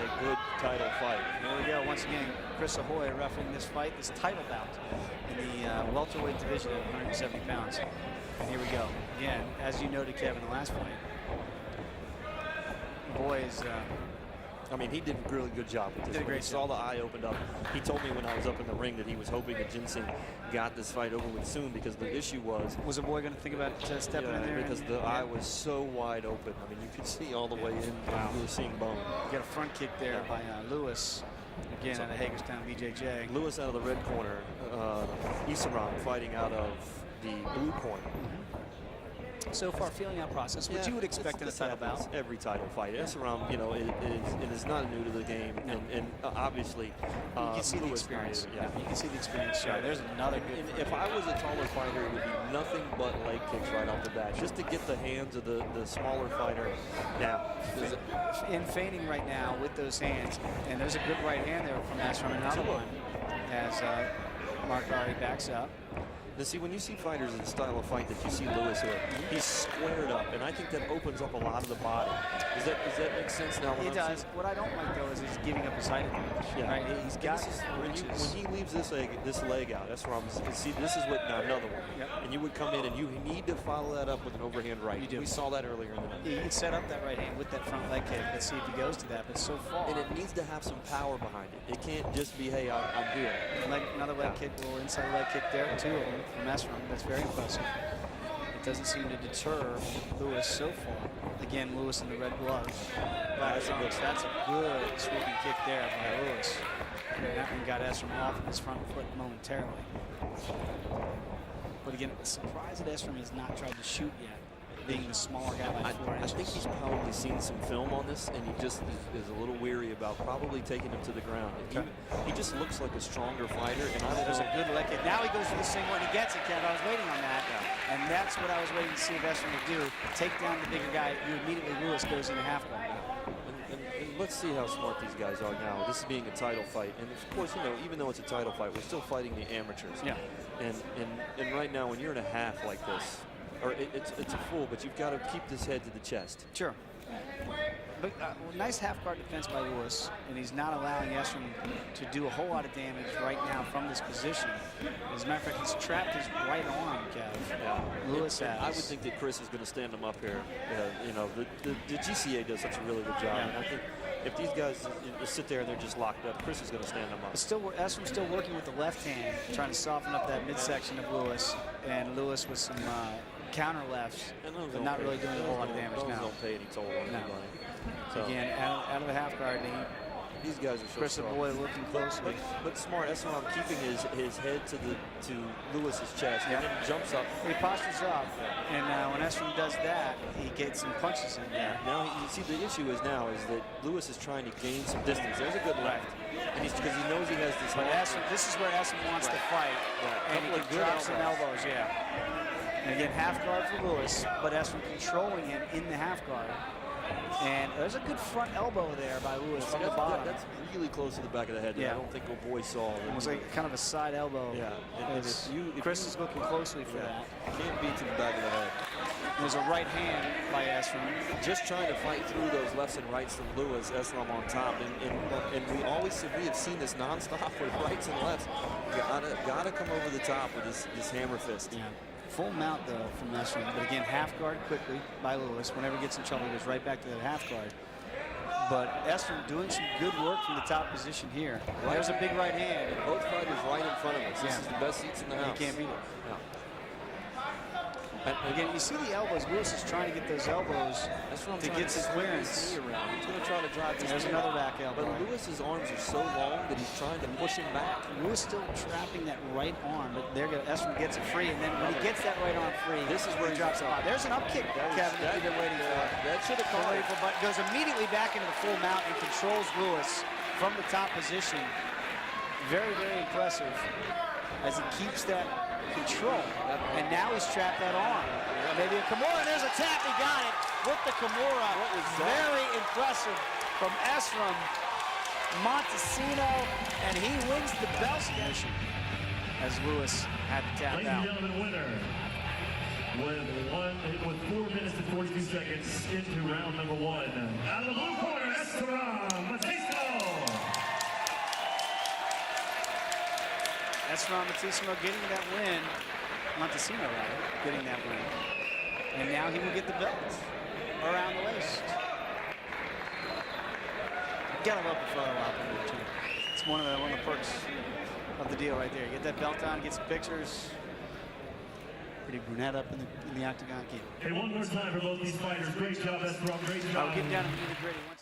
a good title fight. Here we go. Once again, Chris Ahoy refereeing this fight, this title bout in the welterweight division at 170 pounds. And here we go. Again, as you noted, Kevin, the last fight. Boy is... I mean, he did a really good job with this. Did a great When he saw the eye opened up, he told me when I was up in the ring that he was hoping that Ginseng got this fight over with soon, because the issue was... Was the boy going to think about stepping in there? Because the eye was so wide open. I mean, you could see all the way in. Wow. You were seeing bone. You got a front kick there by Lewis. Again, out of Hagerstown, BJJ. Lewis out of the red corner. Esrom fighting out of the blue corner. So far, feeling out process, which you would expect in a title bout. Every title fight. Esrom, you know, it is not new to the game, and obviously, you can see the experience. You can see the experience. Yeah, there's another good. If I was a taller fighter, it would be nothing but leg kicks right off the bat, just to get the hands of the smaller fighter down. In feigning right now with those hands, and there's a good right hand there from Esrom. Another one as Marc-Ari backs up. Now, see, when you see fighters in the style of fight that you see Lewis here, he's squared up, and I think that opens up a lot of the body. Does that make sense now? It does. What I don't like, though, is he's giving up his height advantage. Yeah. Right? He's got when he leaves this leg out, that's where I'm. See, this is what another one. Yep. And you would come in, and you need to follow that up with an overhand right. You do. We saw that earlier in the night. You can set up that right hand with that front leg kick. Let's see if he goes to that. But so far, and it needs to have some power behind it. It can't just be, hey, I'm here. Another leg kick, a little inside leg kick there, two of them from Esrom. That's very impressive. It doesn't seem to deter Lewis so far. Again, Lewis in the red glove. That's a good sweeping kick there by Lewis. And that one got Esrom off of his front foot momentarily. But again, surprised that Esrom has not tried to shoot yet, being the smaller guy by 4 inches. I think he's probably seen some film on this, and he just is a little weary about probably taking him to the ground. He just looks like a stronger fighter, and there's a good leg kick. Now he goes for the single, and he gets it, Kev. I was waiting on that, and that's what I was waiting to see if Esrom would do. Take down the bigger guy. You immediately, Lewis goes into half guard. And let's see how smart these guys are now. This is being a title fight, and of course, you know, even though it's a title fight, we're still fighting the amateurs. Yeah. And right now, when you're in a half like this, or it's a full, but you've got to keep this head to the chest. Sure. But nice half-guard defense by Lewis, and he's not allowing Esrom to do a whole lot of damage right now from this position. As a matter of fact, he's trapped his right arm, Kev. Yeah. Lewis has. I would think that Chris is going to stand him up here. You know, the GCA does such a really good job. Yeah. And I think if these guys sit there and they're just locked up, Chris is going to stand them up. But still, Esrom's still working with the left hand, trying to soften up that midsection of Lewis, and Lewis with some counter lefts, but not really doing a whole lot of damage now. Don't pay any toll on anybody. So again, out of the half guard, these guys are so Chris strong. Boy looking closely. But smart. Esrom keeping his head to Lewis's chest, and then jumps up. He postures up, and when Esrom does that, he gets some punches in there. Now you see the issue is that Lewis is trying to gain some distance. There's a good left, and because he knows he has this. But this is where Esrom wants to fight, and he can drop some elbows. Yeah. And again, half guard for Lewis, but Esrom controlling him in the half guard. And there's a good front elbow there by Lewis from the bottom. That's really close to the back of the head. Yeah. I don't think old boy saw. It was like kind of a side elbow. Yeah. Chris is looking closely for that. Can't beat to the back of the head. There's a right hand by Esrom. Just trying to fight through those lefts and rights from Lewis. Esrom on top. And we have seen this nonstop with rights and lefts. Gotta come over the top with this hammer fist. Yeah. Full mount, though, from Esrom. But again, half guard quickly by Lewis. Whenever he gets in trouble, he goes right back to that half guard. But Esrom doing some good work from the top position here. There's a big right hand. And both fighters right in front of us. This is the best seats in the house. You can't beat it. No. And again, you see the elbows. Lewis is trying to get those elbows to get his clearance. He's going to try to drive this. There's another back elbow. But Lewis's arms are so long that he's trying to push him back. Lewis still trapping that right arm, but there Esrom gets it free, and then when he gets that right arm free, this is where he drops off. There's an up kick, Kevin, that you've been waiting for. That should have caught him. But goes immediately back into the full mount and controls Lewis from the top position. Very, very impressive as he keeps that control. And now he's trapped that arm. Maybe a Kimura, and there's a tap. He got it with the Kimura. Very impressive from Esrom Montesino, and he wins the belt position as Lewis had to tap out. Ladies and gentlemen, winner with 4 minutes and 42 seconds into round number 1. Out of the blue corner, Esrom Montesino. Esrom Montesino getting that win. Montesino, rather, getting that win. And now he will get the belt around the waist. Gotta love the photo op in there, too. It's one of the perks of the deal right there. Get that belt on, get some pictures. Pretty brunette up in the octagon. Hey, one more time for both these fighters. Great job, Esrom. Great job. We're getting down to the nitty-gritty.